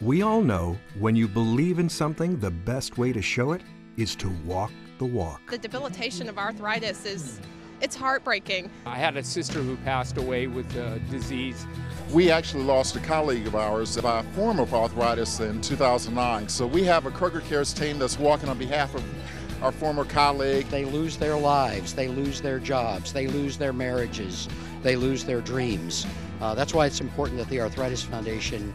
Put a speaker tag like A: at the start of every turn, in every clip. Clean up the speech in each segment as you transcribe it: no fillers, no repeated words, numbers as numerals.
A: We all know when you believe in something, the best way to show it is to walk the walk.
B: The debilitation of arthritis it's heartbreaking.
C: I had a sister who passed away with the disease.
D: We actually lost a colleague of ours by a form of arthritis in 2009. So we have a Kroger Cares team that's walking on behalf of our former colleague.
E: They lose their lives, they lose their jobs, they lose their marriages, they lose their dreams. That's why it's important that the Arthritis Foundation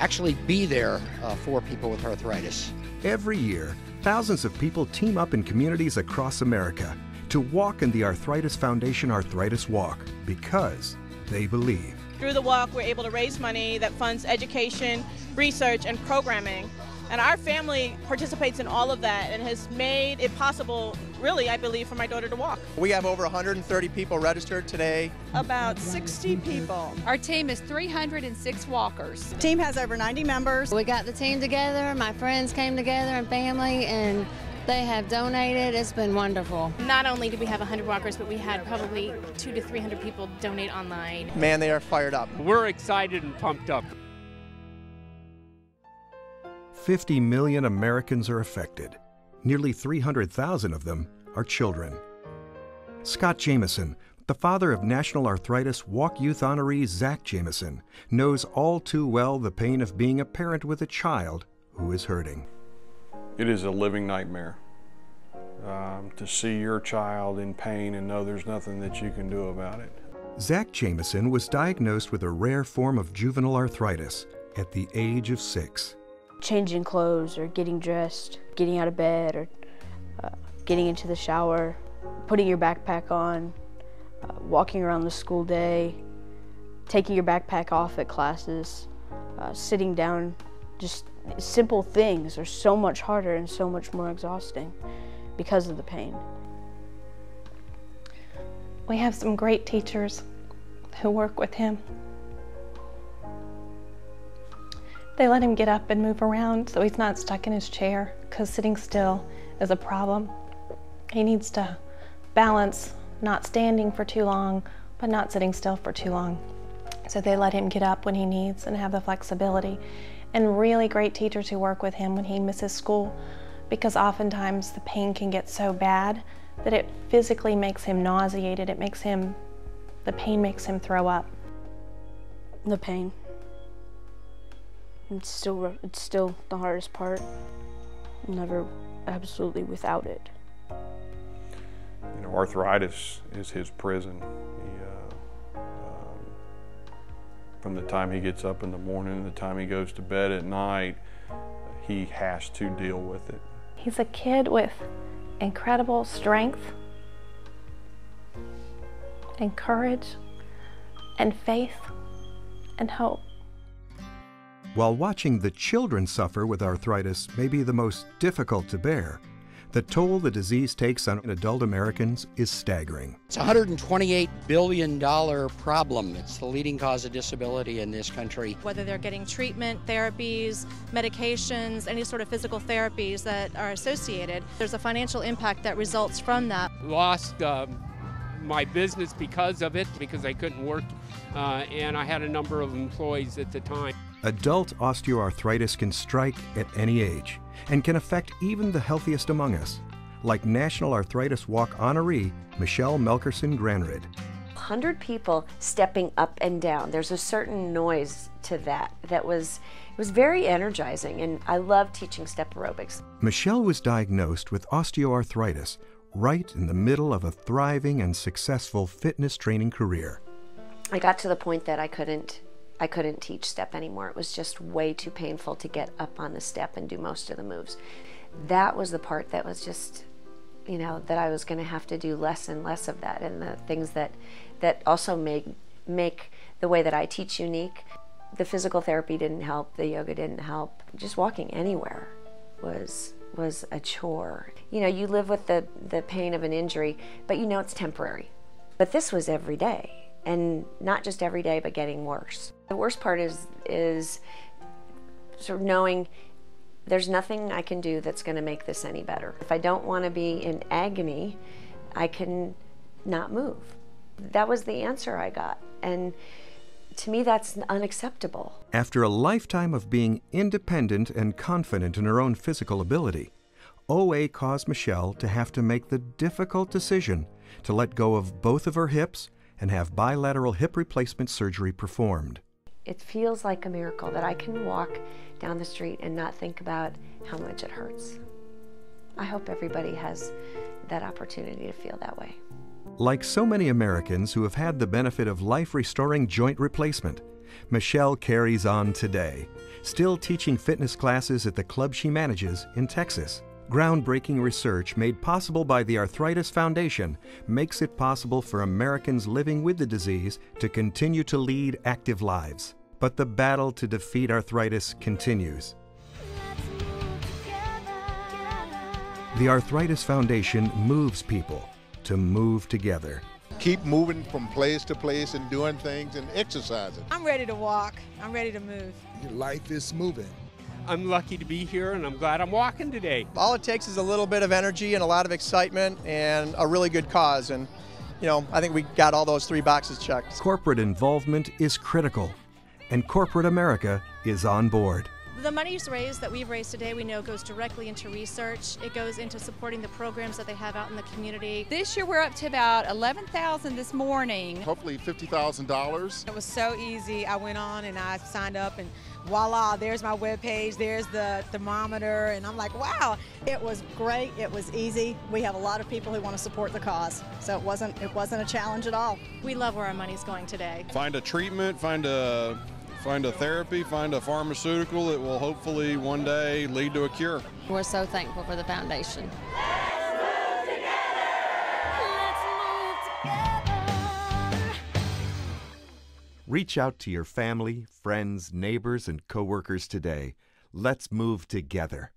E: actually be there for people with arthritis.
A: Every year, thousands of people team up in communities across America to walk in the Arthritis Foundation Arthritis Walk because they believe.
F: Through the walk, we're able to raise money that funds education, research, and programming. And our family participates in all of that and has made it possible, really, I believe, for my daughter to walk.
G: We have over 130 people registered today.
F: About 60 people.
B: Our team is 306 walkers.
F: The team has over 90 members.
H: We got the team together, my friends came together and family, and they have donated. It's been wonderful.
I: Not only did we have 100 walkers, but we had probably 200 to 300 people donate online.
G: Man, they are fired up.
C: We're excited and pumped up.
A: 50 million Americans are affected. Nearly 300,000 of them are children. Scott Jamison, the father of National Arthritis Walk Youth honoree Zach Jamison, knows all too well the pain of being a parent with a child who is hurting.
J: It is a living nightmare to see your child in pain and know there's nothing that you can do about it.
A: Zach Jamison was diagnosed with a rare form of juvenile arthritis at the age of 6.
K: Changing clothes or getting dressed, getting out of bed or getting into the shower, putting your backpack on, walking around the school day, taking your backpack off at classes, sitting down, just simple things are so much harder and so much more exhausting because of the pain.
L: We have some great teachers who work with him. They let him get up and move around so he's not stuck in his chair, because sitting still is a problem. He needs to balance not standing for too long, but not sitting still for too long. So they let him get up when he needs and have the flexibility. And really great teachers who work with him when he misses school, because oftentimes the pain can get so bad that it physically makes him nauseated. The pain makes him throw up.
K: The pain. It's still the hardest part. I'm never absolutely without it.
J: You know, arthritis is his prison. From the time he gets up in the morning to the time he goes to bed at night, he has to deal with it.
L: He's a kid with incredible strength and courage and faith and hope.
A: While watching the children suffer with arthritis may be the most difficult to bear, the toll the disease takes on adult Americans is staggering.
E: It's a $128 billion problem. It's the leading cause of disability in this country.
I: Whether they're getting treatment, therapies, medications, any sort of physical therapies that are associated, there's a financial impact that results from that.
C: Lost my business because of it, because I couldn't work, and I had a number of employees at the time.
A: Adult osteoarthritis can strike at any age and can affect even the healthiest among us, like National Arthritis Walk honoree Michelle Melkerson-Granrid.
M: 100 people stepping up and down. There's a certain noise to that was very energizing, and I love teaching step aerobics.
A: Michelle was diagnosed with osteoarthritis right in the middle of a thriving and successful fitness training career.
M: I got to the point that I couldn't teach step anymore. It was just way too painful to get up on the step and do most of the moves. That was the part that was just, you know, that I was going to have to do less and less of that, and the things that also make the way that I teach unique. The physical therapy didn't help, the yoga didn't help. Just walking anywhere was a chore. You know, you live with the pain of an injury, but you know it's temporary. But this was every day. And not just every day, but getting worse. The worst part is sort of knowing there's nothing I can do that's going to make this any better. If I don't want to be in agony, I can not move. That was the answer I got. And To me, that's unacceptable.
A: After a lifetime of being independent and confident in her own physical ability, OA caused Michelle to have to make the difficult decision to let go of both of her hips and have bilateral hip replacement surgery performed.
M: It feels like a miracle that I can walk down the street and not think about how much it hurts. I hope everybody has that opportunity to feel that way.
A: Like so many Americans who have had the benefit of life-restoring joint replacement, Michelle carries on today, still teaching fitness classes at the club she manages in Texas. Groundbreaking research made possible by the Arthritis Foundation makes it possible for Americans living with the disease to continue to lead active lives. But the battle to defeat arthritis continues. The Arthritis Foundation moves people to move together.
N: Keep moving from place to place and doing things and exercising.
O: I'm ready to walk. I'm ready to move.
P: Your life is moving.
C: I'm lucky to be here, and I'm glad I'm walking today.
G: All it takes is a little bit of energy and a lot of excitement and a really good cause. And, you know, I think we got all those 3 boxes checked.
A: Corporate involvement is critical, and corporate America is on board.
I: The money raised that we've raised today, we know goes directly into research. It goes into supporting the programs that they have out in the community.
B: This year we're up to about $11,000 this morning.
D: Hopefully $50,000.
O: It was so easy. I went on and I signed up and voila, there's my webpage, there's the thermometer, and I'm like, wow.
Q: It was great, it was easy. We have a lot of people who want to support the cause, so it wasn't a challenge at all.
I: We love where our money's going today.
J: Find a treatment, find a therapy, find a pharmaceutical that will hopefully one day lead to a cure.
H: We're so thankful for the foundation.
A: Reach out to your family, friends, neighbors, and coworkers today. Let's move together.